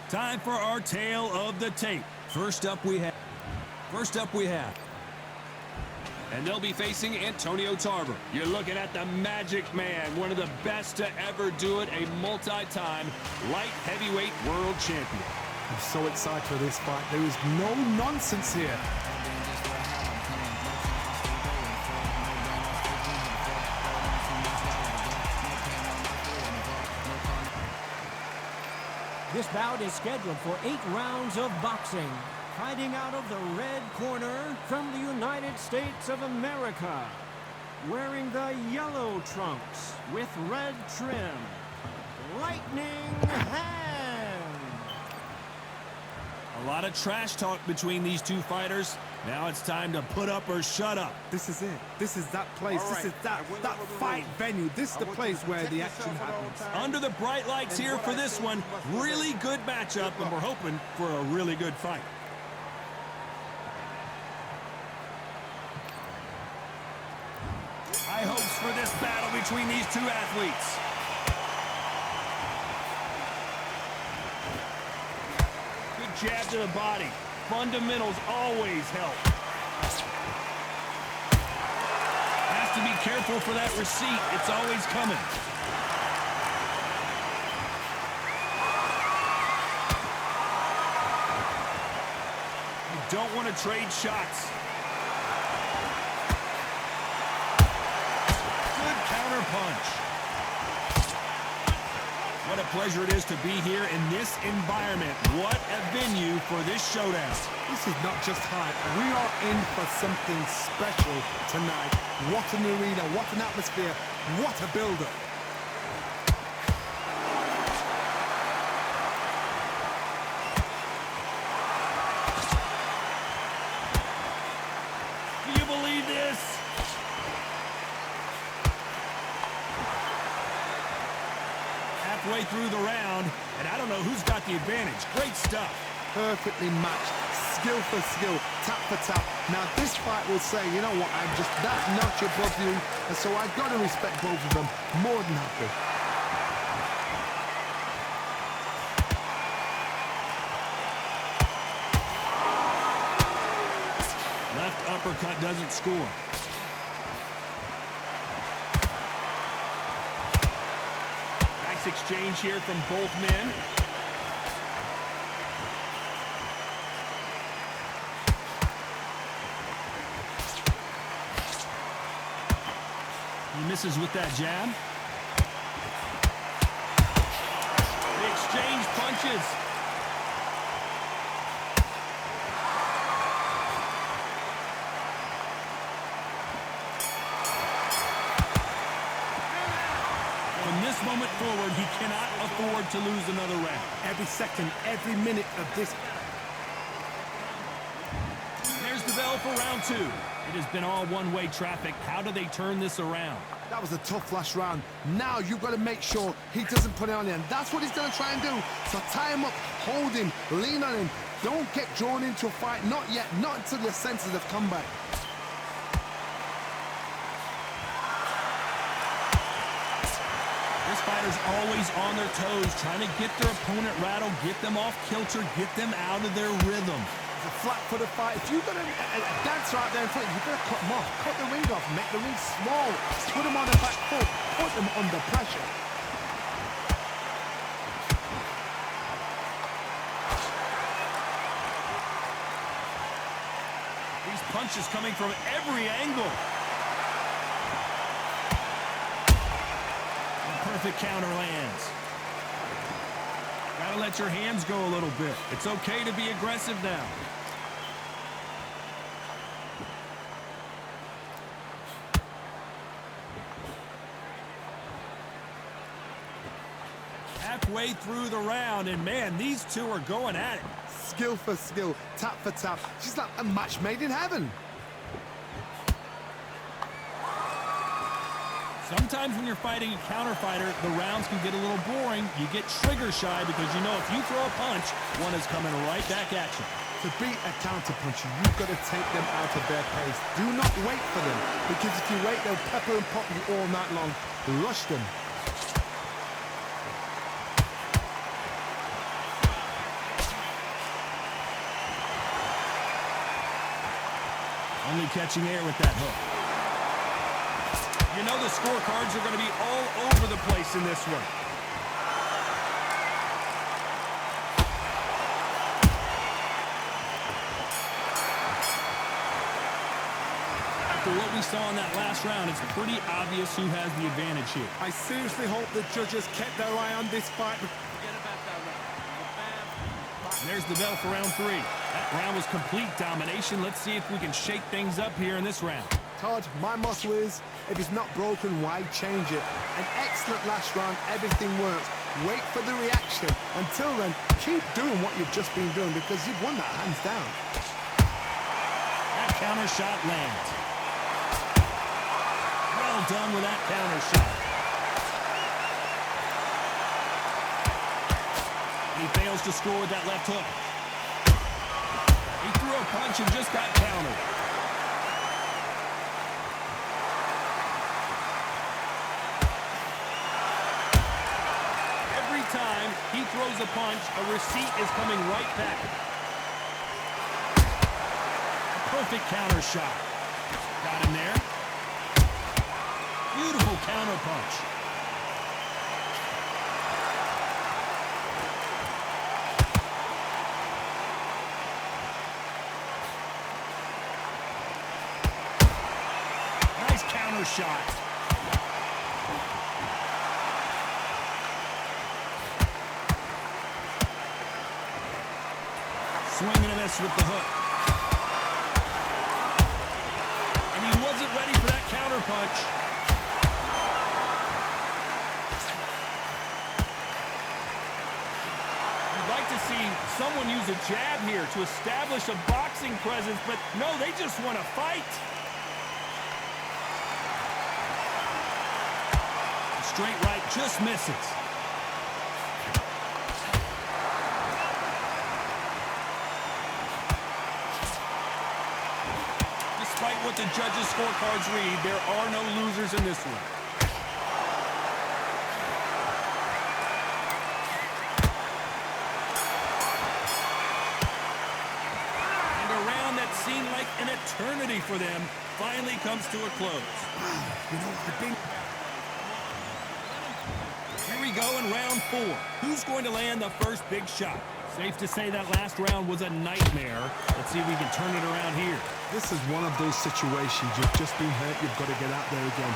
Time for our tale of the tape. First up we have. And they'll be facing Antonio Tarver. You're looking at the Magic Man, one of the best to ever do it, a multi-time light heavyweight world champion. I'm so excited for this fight. There is no nonsense here. This bout is scheduled for 8 rounds of boxing. Fighting out of the red corner from the United States of America. Wearing the yellow trunks with red trim. Lightning Hand. A lot of trash talk between these two fighters. Now it's time to put up or shut up. This is it. This is that place. All right. This is that fight venue. This is the place where the action happens. Under the bright lights here for this one. Really good matchup, and we're hoping for a really good fight. High hopes for this battle between these two athletes. Good jab to the body. Fundamentals always help. Has to be careful for that receipt. It's always coming. You don't want to trade shots. Good counter punch. What a pleasure it is to be here in this environment. What a venue for this showdown. This is not just hype. We are in for something special tonight. What an arena, what an atmosphere, what a build-up. Do you believe this? Halfway through the round, and I don't know who's got the advantage. Great stuff. Perfectly matched, skill for skill, tap for tap. Now this fight will say, you know what, I'm just that notch above you, and so I've got to respect both of them more than happy. Left uppercut doesn't score. Nice exchange here from both men. He misses with that jab. They exchange punches. From this moment forward, he cannot afford to lose another round. Every second, every minute of this. There's the bell for round 2. It has been all one-way traffic. How do they turn this around? That was a tough last round. Now you've got to make sure he doesn't put it on you, and that's what he's going to try and do. So tie him up, hold him, lean on him. Don't get drawn into a fight. Not yet. Not until your senses have come back. This fighter's always on their toes, trying to get their opponent rattled, get them off kilter, get them out of their rhythm. It's a flat-footed fight. If you've got a dancer out there in front, you've got to cut him off. Cut the ring off. Make the ring small. Put him on the back foot. Put him under pressure. These punches coming from every angle. The perfect counter lands. Gotta let your hands go a little bit. It's okay to be aggressive now. Halfway through the round, and man, these two are going at it. Skill for skill, tap for tap. She's like a match made in heaven. Sometimes when you're fighting a counter fighter, the rounds can get a little boring. You get trigger shy because you know if you throw a punch, one is coming right back at you. To beat a counter puncher, you've got to take them out of their pace. Do not wait for them, because if you wait, they'll pepper and pop you all night long. Rush them. Only catching air with that hook. You know the scorecards are going to be all over the place in this one. After what we saw in that last round, it's pretty obvious who has the advantage here. I seriously hope the judges kept their eye on this fight. And there's the bell for round 3. That round was complete domination. Let's see if we can shake things up here in this round. Todd, my motto is, if it's not broken, why change it? An excellent last round, everything works. Wait for the reaction. Until then, keep doing what you've just been doing because you've won that hands down. That counter shot lands. Well done with that counter shot. He fails to score with that left hook. He threw a punch and just got countered. Every time he throws a punch, a receipt is coming right back. A perfect counter shot. Got him there. Beautiful counter punch. Nice counter shot. Swing and a miss with the hook. And he wasn't ready for that counter punch. You'd like to see someone use a jab here to establish a boxing presence, but no, they just want to fight. The straight right just misses. Despite what the judges' scorecards read, there are no losers in this one. And a round that seemed like an eternity for them finally comes to a close. You know, I've been... Here we go in round 4. Who's going to land the first big shot? Safe to say that last round was a nightmare. Let's see if we can turn it around here. This is one of those situations. You've just been hurt. You've got to get out there again.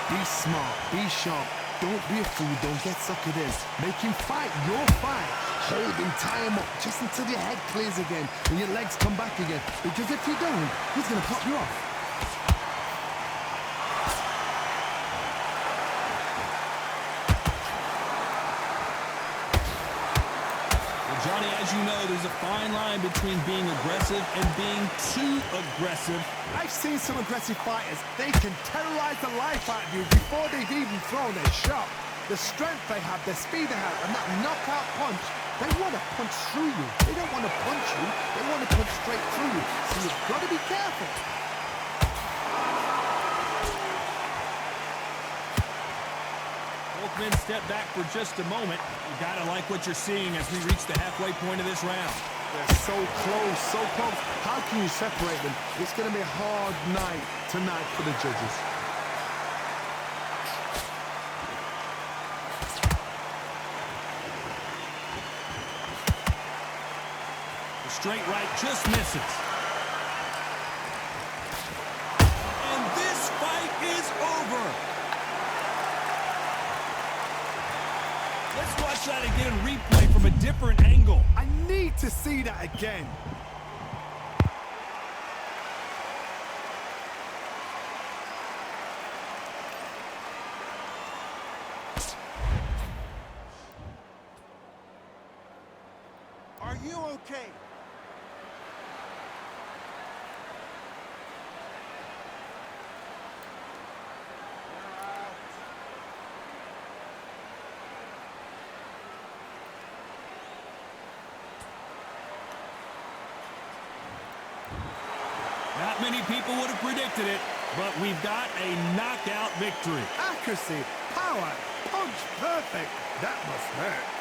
Be smart. Be sharp. Don't be a fool. Don't get suckered in. Make him fight your fight. Hold him, tie him up just until your head clears again and your legs come back again. Because if you don't, he's going to pop you off. Johnny, as you know, there's a fine line between being aggressive and being too aggressive. I've seen some aggressive fighters. They can terrorize the life out of you before they've even thrown their shot. The strength they have, the speed they have, and that knockout punch, they want to punch through you. They don't want to punch you. They want to punch straight through you. So you've got to be careful. Both men step back for just a moment. You gotta like what you're seeing as we reach the halfway point of this round. They're so close, so close. How can you separate them? It's going to be a hard night tonight for the judges. The straight right just misses. And this fight is over. Let's watch that again in replay from a different angle. I need to see that again. Are you okay? Not many people would have predicted it, but we've got a knockout victory. Accuracy, power, punch, perfect. That must hurt.